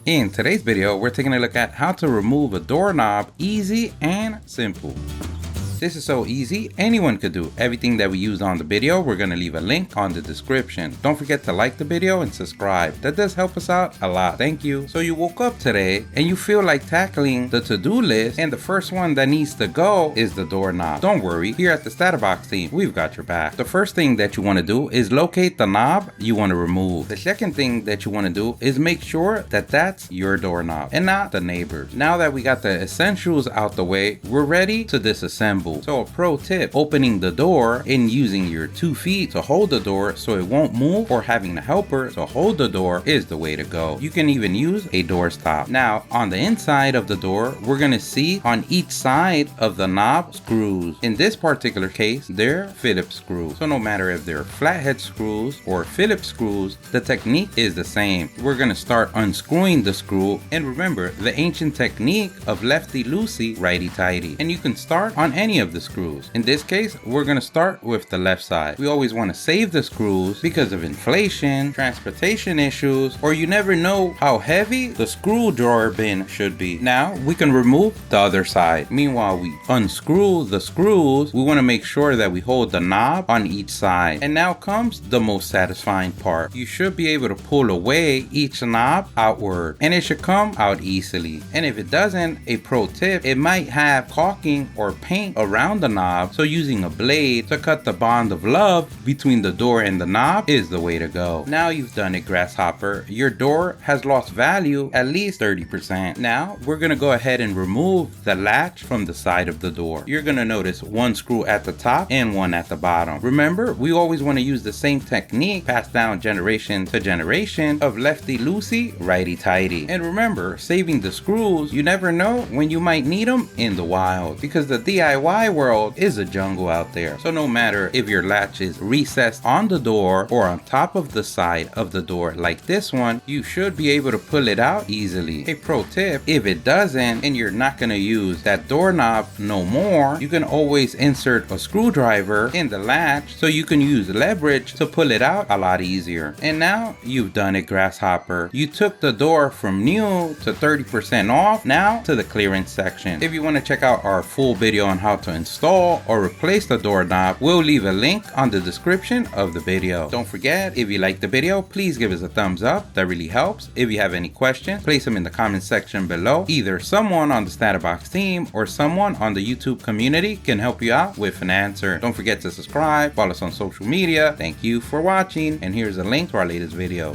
In today's video, we're taking a look at how to remove a doorknob easy and simple. This is so easy, anyone could do everything that we used on the video. We're going to leave a link on the description. Don't forget to like the video and subscribe. That does help us out a lot. Thank you. So you woke up today and you feel like tackling the to-do list, and the first one that needs to go is the doorknob. Don't worry, here at the StatUpBox team, we've got your back. The first thing that you want to do is locate the knob you want to remove. The second thing that you want to do is make sure that that's your doorknob and not the neighbor's. Now that we got the essentials out the way, we're ready to disassemble. So a pro tip, opening the door and using your 2 feet to hold the door so it won't move, or having a helper to hold the door, is the way to go. You can even use a door stop. Now on the inside of the door, we're going to see on each side of the knob screws. In this particular case, they're Phillips screws. So no matter if they're flathead screws or Phillips screws, the technique is the same. We're going to start unscrewing the screw, and remember the ancient technique of lefty loosey, righty tighty, and you can start on any of the screws. In this case, we're going to start with the left side. We always want to save the screws because of inflation, transportation issues, or you never know how heavy the screw drawer bin should be. Now we can remove the other side. Meanwhile, we unscrew the screws. We want to make sure that we hold the knob on each side. And now comes the most satisfying part. You should be able to pull away each knob outward, and it should come out easily. And if it doesn't, a pro tip, it might have caulking or paint around the knob, so using a blade to cut the bond of love between the door and the knob is the way to go. Now you've done it, grasshopper. Your door has lost value at least 30%. Now we're gonna go ahead and remove the latch from the side of the door. You're gonna notice one screw at the top and one at the bottom. Remember, we always want to use the same technique passed down generation to generation of lefty loosey, righty tighty. And remember, saving the screws, you never know when you might need them in the wild, because the DIY world is a jungle out there. So no matter if your latch is recessed on the door or on top of the side of the door like this one, you should be able to pull it out easily. A pro tip, if it doesn't and you're not going to use that doorknob no more, you can always insert a screwdriver in the latch so you can use leverage to pull it out a lot easier. And now you've done it, grasshopper. You took the door from new to 30% off, now to the clearance section. If you want to check out our full video on how to install or replace the doorknob, we'll leave a link on the description of the video. Don't forget, if you like the video, please give us a thumbs up. That really helps. If you have any questions, place them in the comment section below. Either someone on the StatUpBox team or someone on the YouTube community can help you out with an answer. Don't forget to subscribe, follow us on social media. Thank you for watching, and here's a link to our latest video.